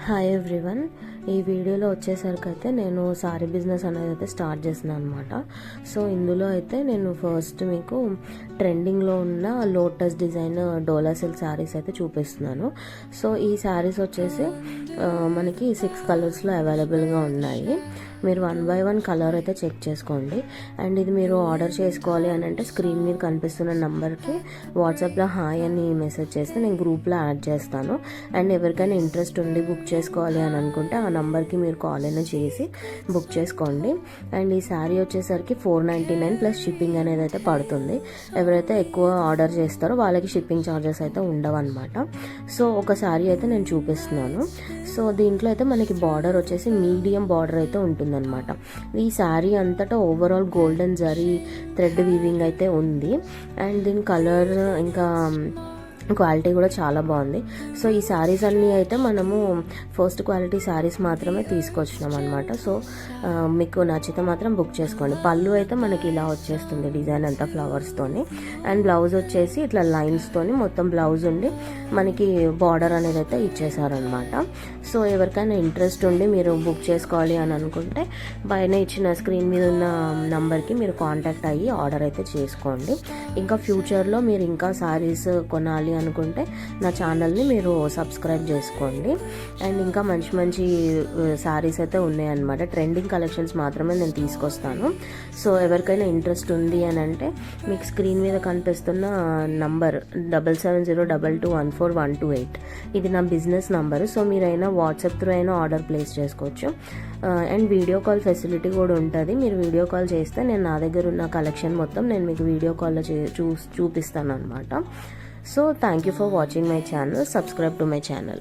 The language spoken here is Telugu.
Hi everyone. ఈ వీడియోలో వచ్చేసరికి అయితే నేను సారీ బిజినెస్ అనేది అయితే స్టార్ట్ చేస్తున్నాను అనమాట. సో ఇందులో అయితే నేను ఫస్ట్ మీకు ట్రెండింగ్లో ఉన్న లోటస్ డిజైన్ డోలా సిల్క్ శారీస్ అయితే చూపిస్తున్నాను. సో ఈ శారీస్ వచ్చేసి మనకి 6 కలర్స్లో అవైలబుల్గా ఉన్నాయి. మీరు 1 by 1 కలర్ అయితే చెక్ చేసుకోండి. అండ్ ఇది మీరు ఆర్డర్ చేసుకోవాలి అని అంటే స్క్రీన్ మీద కనిపిస్తున్న నెంబర్కి వాట్సాప్లో హాయ్ అని మెసేజ్ చేస్తే నేను గ్రూప్లో యాడ్ చేస్తాను. అండ్ ఎవరికైనా ఇంట్రెస్ట్ ఉండి బుక్ చేసుకోవాలి అని అనుకుంటే ఆ నెంబర్కి మీరు కాల్ అయినా చేసి బుక్ చేసుకోండి. అండ్ ఈ శారీ వచ్చేసరికి 499 ప్లస్ షిప్పింగ్ అనేది అయితే పడుతుంది. ఎవరైతే ఎక్కువ ఆర్డర్ చేస్తారో వాళ్ళకి షిప్పింగ్ ఛార్జెస్ అయితే ఉండవు అనమాట. సో ఒక శారీ అయితే నేను చూపిస్తున్నాను. సో దీంట్లో అయితే మనకి బార్డర్ వచ్చేసి మీడియం బార్డర్ అయితే ఉంటుందన్నమాట. ఈ శారీ అంతటా overall golden zari thread weaving అయితే ఉంది. అండ్ దీని కలర్ ఇంకా క్వాలిటీ కూడా చాలా బాగుంది. సో ఈ శారీస్ అన్నీ అయితే మనము ఫస్ట్ క్వాలిటీ శారీస్ మాత్రమే తీసుకొచ్చినాం అనమాట. సో మీకు నచ్చితే మాత్రం బుక్ చేసుకోండి. పళ్ళు అయితే మనకి ఇలా వచ్చేస్తుంది, డిజైన్ అంతా ఫ్లవర్స్తోని. అండ్ బ్లౌజ్ వచ్చేసి ఇట్లా లైన్స్తోని మొత్తం బ్లౌజ్ ఉండి మనకి బార్డర్ అనేది అయితే ఇచ్చేసారనమాట. సో ఎవరికైనా ఇంట్రెస్ట్ ఉండి మీరు బుక్ చేసుకోవాలి అని అనుకుంటే పైన ఇచ్చిన స్క్రీన్ మీద ఉన్న నంబర్కి మీరు కాంటాక్ట్ అయ్యి ఆర్డర్ అయితే చేసుకోండి. ఇంకా ఫ్యూచర్లో మీరు ఇంకా శారీస్ కొనాలి అనుకుంటే నా ఛానల్ని మీరు సబ్స్క్రైబ్ చేసుకోండి. అండ్ ఇంకా మంచి మంచి శారీస్ అయితే ఉన్నాయన్నమాట. ట్రెండింగ్ కలెక్షన్స్ మాత్రమే నేను తీసుకొస్తాను. సో ఎవరికైనా ఇంట్రెస్ట్ ఉంది అని అంటే మీకు స్క్రీన్ మీద కనిపిస్తున్న నంబర్ 7702214128 ఇది నా బిజినెస్ నంబరు. సో మీరైనా వాట్సాప్ త్రూ అయినా ఆర్డర్ ప్లేస్ చేసుకోవచ్చు. అండ్ వీడియో కాల్ ఫెసిలిటీ కూడా ఉంటుంది. మీరు వీడియో కాల్ చేస్తే నేను నా దగ్గర ఉన్న కలెక్షన్ మొత్తం నేను మీకు వీడియో కాల్లో చూపిస్తాను అనమాట. So thank you for watching my channel. Subscribe to my channel.